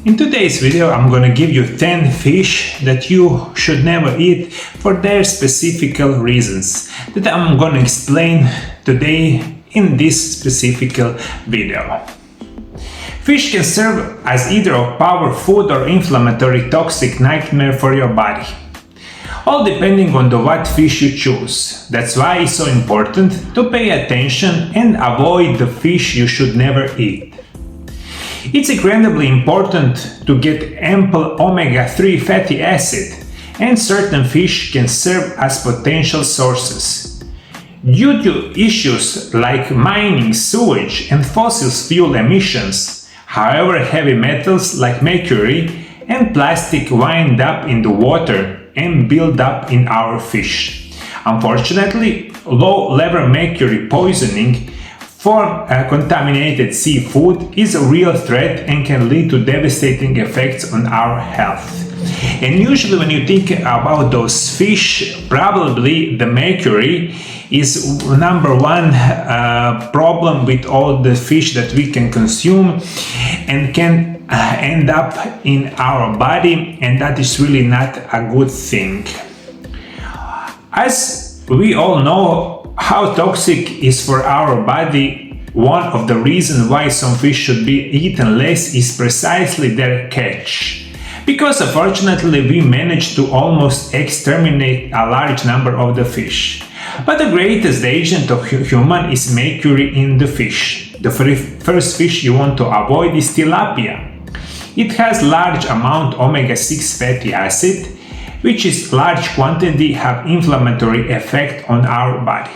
In today's video I'm gonna give you 10 fish that you should never eat for their specific reasons that I'm gonna explain today in this specific video. Fish can serve as either a power food or inflammatory toxic nightmare for your body, all depending on what fish you choose. That's why it's so important to pay attention and avoid the fish you should never eat. It's incredibly important to get ample omega-3 fatty acid, and certain fish can serve as potential sources. Due to issues like mining, sewage, and fossil fuel emissions, however, heavy metals like mercury and plastic wind up in the water and build up in our fish. Unfortunately, low-level mercury poisoning from contaminated seafood is a real threat and can lead to devastating effects on our health. And usually when you think about those fish, probably the mercury is number one problem with all the fish that we can consume and can end up in our body, and that is really not a good thing. As we all know, how toxic is for our body, one of the reasons why some fish should be eaten less is precisely their catch. Because unfortunately we managed to almost exterminate a large number of the fish. But the greatest agent of human is mercury in the fish. The first fish you want to avoid is tilapia. It has large amount omega-6 fatty acid, which is large quantity have inflammatory effect on our body.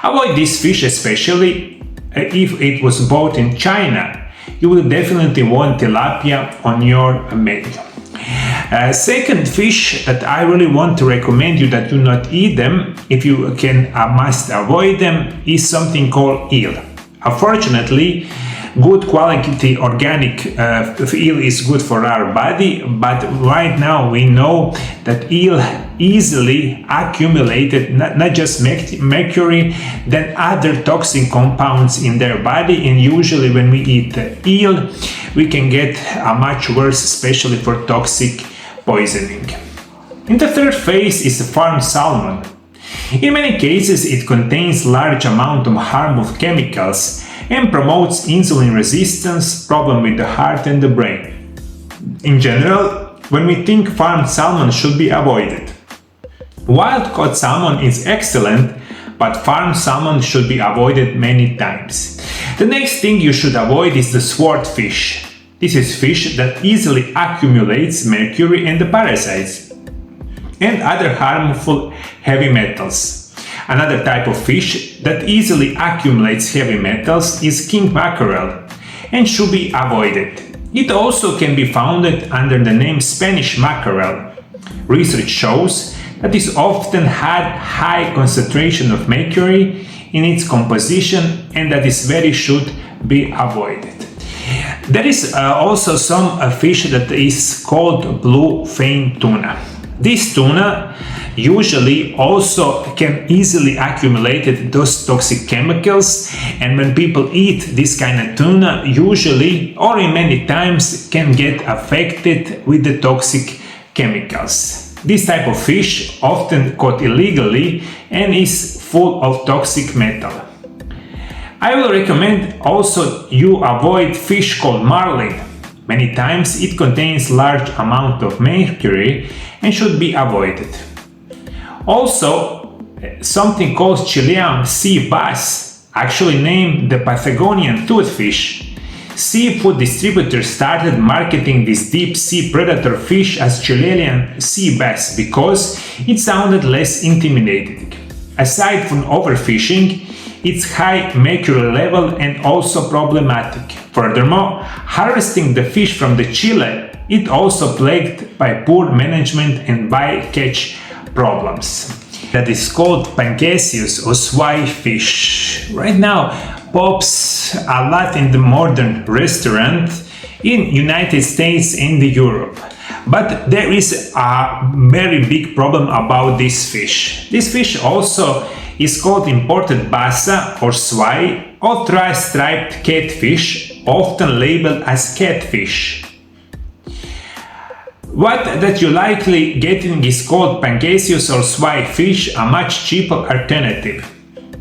Avoid this fish, especially if it was bought in China. You will definitely want tilapia on your menu. Second fish that I really want to recommend you that do not eat them, if you can must avoid them, is something called eel. Unfortunately, good quality organic eel is good for our body, but right now we know that eel easily accumulated not just mercury, then other toxic compounds in their body, and usually when we eat eel we can get a much worse, especially for toxic poisoning. In the third phase is farm salmon. In many cases it contains large amount of harmful chemicals and promotes insulin resistance, problem with the heart and the brain. In general, when we think farmed salmon should be avoided. Wild-caught salmon is excellent, but farmed salmon should be avoided many times. The next thing you should avoid is the swordfish. This is fish that easily accumulates mercury and the parasites and other harmful heavy metals. Another type of fish that easily accumulates heavy metals is king mackerel and should be avoided. It also can be found under the name Spanish mackerel. Research shows that it often had high concentration of mercury in its composition and that is should be avoided. There is also some fish that is called bluefin tuna. This tuna usually also can easily accumulate those toxic chemicals, and when people eat this kind of tuna, usually or in many times can get affected with the toxic chemicals. This type of fish often caught illegally and is full of toxic metal. I will recommend also you avoid fish called marlin. Many times it contains large amount of mercury and should be avoided. Also, something called Chilean sea bass, actually named the Patagonian toothfish. Seafood distributors started marketing this deep sea predator fish as Chilean sea bass because it sounded less intimidating. Aside from overfishing, its high mercury level and also problematic. Furthermore, harvesting the fish from the Chile, it also plagued by poor management and bycatch problems. That is called pangasius or swai fish. Right now pops a lot in the modern restaurant in United States and Europe. But there is a very big problem about this fish. This fish also is called imported bassa or swai or tri-striped catfish, often labeled as catfish. What that you likely getting is called pangasius or swai fish, a much cheaper alternative.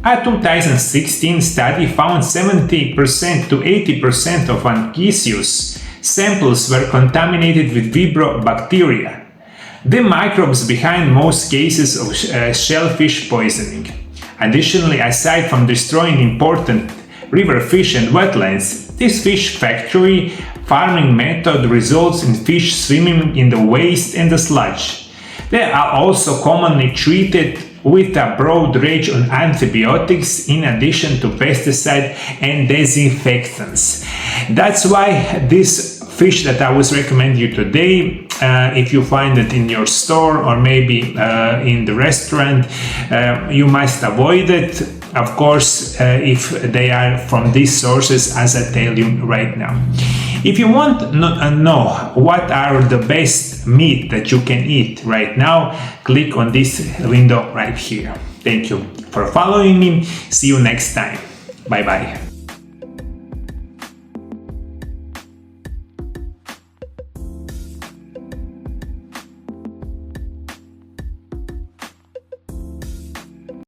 A 2016 study found 70% to 80% of pangasius samples were contaminated with Vibrio bacteria, the microbes behind most cases of shellfish poisoning. Additionally, aside from destroying important river fish and wetlands, this fish factory farming method results in fish swimming in the waste and the sludge. They are also commonly treated with a broad range of antibiotics in addition to pesticide and disinfectants. That's why this fish that I was recommending you today, if you find it in your store or maybe in the restaurant, you must avoid it, of course, if they are from these sources, as I tell you right now. If you want to know what are the best meat that you can eat right now, click on this window right here. Thank you for following me. See you next time. Bye bye.